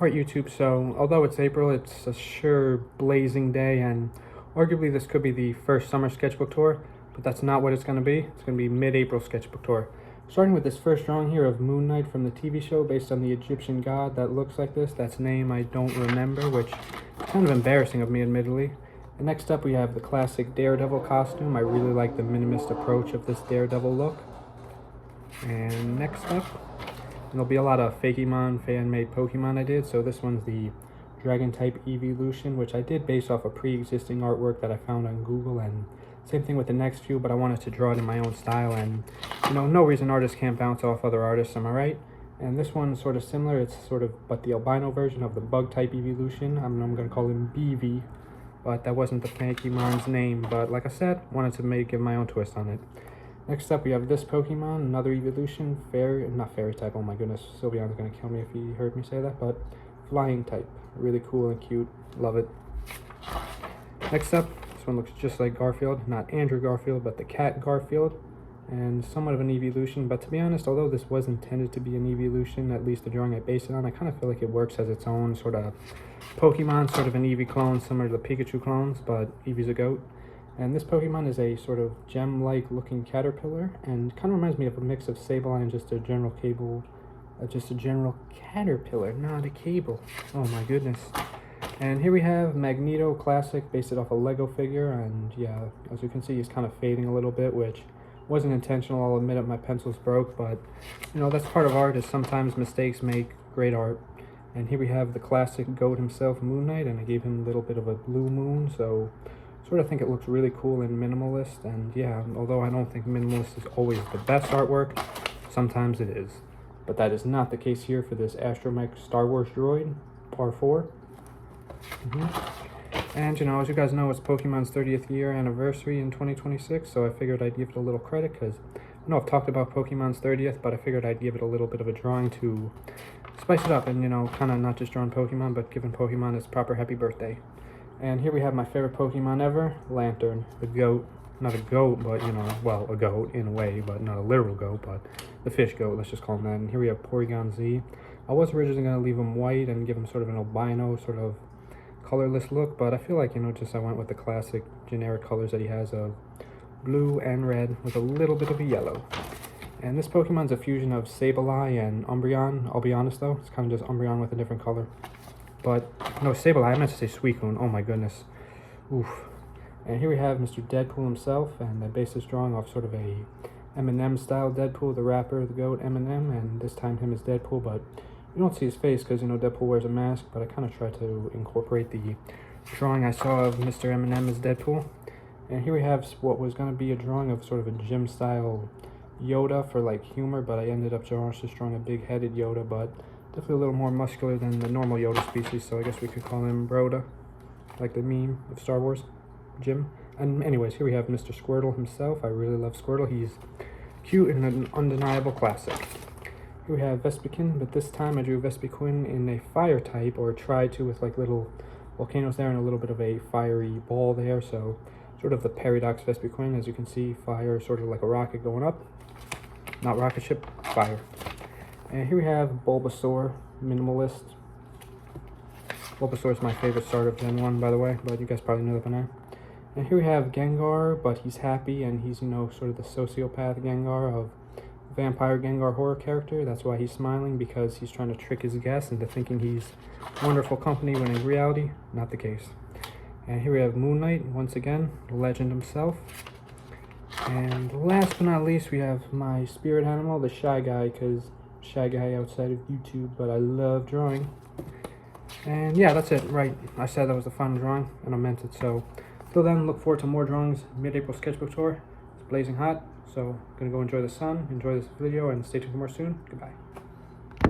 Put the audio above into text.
Alright YouTube, so although it's April, it's a sure blazing day, and arguably this could be the first summer sketchbook tour, but that's not what it's going to be. It's going to be mid-April sketchbook tour. Starting with this first drawing here of Moon Knight from the TV show based on the Egyptian god that looks like this. That's a name I don't remember, which is kind of embarrassing of me admittedly. And next up we have the classic Daredevil costume. I really like the minimalist approach of this Daredevil look. And next up, there'll be a lot of Fakemon fan-made Pokemon I did. So this one's the Dragon type Evolution, which I did based off a pre-existing artwork that I found on Google, and same thing with the next few, but I wanted to draw it in my own style, and you know, no reason artists can't bounce off other artists, am I right? And this one's sort of similar. It's sort of but the albino version of the Bug type Evolution. I'm going to call him BV, but that wasn't the Fakemon's name, but like I said, wanted to give my own twist on it. Next up we have this Pokemon, another evolution, not fairy type, oh my goodness, Sylveon's gonna kill me if he heard me say that, but flying type. Really cool and cute, love it. Next up, this one looks just like Garfield, not Andrew Garfield, but the cat Garfield, and somewhat of an evolution, but to be honest, although this was intended to be an evolution, at least the drawing I based it on, I kind of feel like it works as its own sort of Pokemon, sort of an Eevee clone, similar to the Pikachu clones, but Eevee's a goat. And this Pokemon is a sort of gem-like looking caterpillar, and kind of reminds me of a mix of Sableye and just a general caterpillar, not a cable. Oh my goodness. And here we have Magneto Classic, based it off a Lego figure, and yeah, as you can see, he's kind of fading a little bit, which wasn't intentional. I'll admit it, my pencils broke, but you know, that's part of art, is sometimes mistakes make great art. And here we have the classic goat himself, Moon Knight, and I gave him a little bit of a blue moon, so sort of think it looks really cool and minimalist. And yeah, although I don't think minimalist is always the best artwork, sometimes it is. But that is not the case here for this Astromech Star Wars droid, Par 4. And you know, as you guys know, it's Pokemon's 30th year anniversary in 2026, so I figured I'd give it a little credit, because I know I've talked about Pokemon's 30th, but I figured I'd give it a little bit of a drawing to spice it up, and you know, kind of not just drawing Pokemon, but giving Pokemon its proper happy birthday. And here we have my favorite Pokemon ever, Lantern, the goat. Not a goat, but you know, well, a goat in a way, but not a literal goat, but the fish goat, let's just call him that. And here we have Porygon Z. I was originally going to leave him white and give him sort of an albino, sort of colorless look, but I feel like, you know, just I went with the classic generic colors that he has of blue and red with a little bit of a yellow. And this Pokemon's a fusion of Sableye and Umbreon. I'll be honest though, it's kind of just Umbreon with a different color. But, no, Sableye, I meant to say Suicune, oh my goodness. Oof. And here we have Mr. Deadpool himself, and I based this drawing off sort of a Eminem style Deadpool, the rapper, the goat, Eminem, and this time him as Deadpool, but you don't see his face because, you know, Deadpool wears a mask, but I kind of try to incorporate the drawing I saw of Mr. Eminem as Deadpool. And here we have what was going to be a drawing of sort of a gym style Yoda for like humor, but I ended up just drawing a big headed Yoda, but definitely a little more muscular than the normal Yoda species, so I guess we could call him Broda, like the meme of Star Wars, Jim. And anyways, here we have Mr. Squirtle himself. I really love Squirtle. He's cute and an undeniable classic. Here we have Vespiquen, but this time I drew Vespiquen in a fire type, or tried to, with like little volcanoes there and a little bit of a fiery ball there, so sort of the Paradox Vespiquen. As you can see, fire, sort of like a rocket going up. Not rocket ship, fire. And here we have Bulbasaur, minimalist. Bulbasaur is my favorite starter of Gen 1, by the way, but you guys probably know that by now. And here we have Gengar, but he's happy, and he's, you know, sort of the sociopath Gengar of vampire Gengar horror character. That's why he's smiling, because he's trying to trick his guests into thinking he's wonderful company, when in reality, not the case. And here we have Moon Knight, once again, legend himself. And last but not least, we have my spirit animal, the Shy Guy, because Shy Guy outside of YouTube, but I love drawing. And yeah, that's it, right? I said that was a fun drawing, and I meant it. So till then, look forward to more drawings. Mid-April sketchbook tour. It's blazing hot, so gonna go enjoy the sun, enjoy this video, and stay tuned for more soon. Goodbye.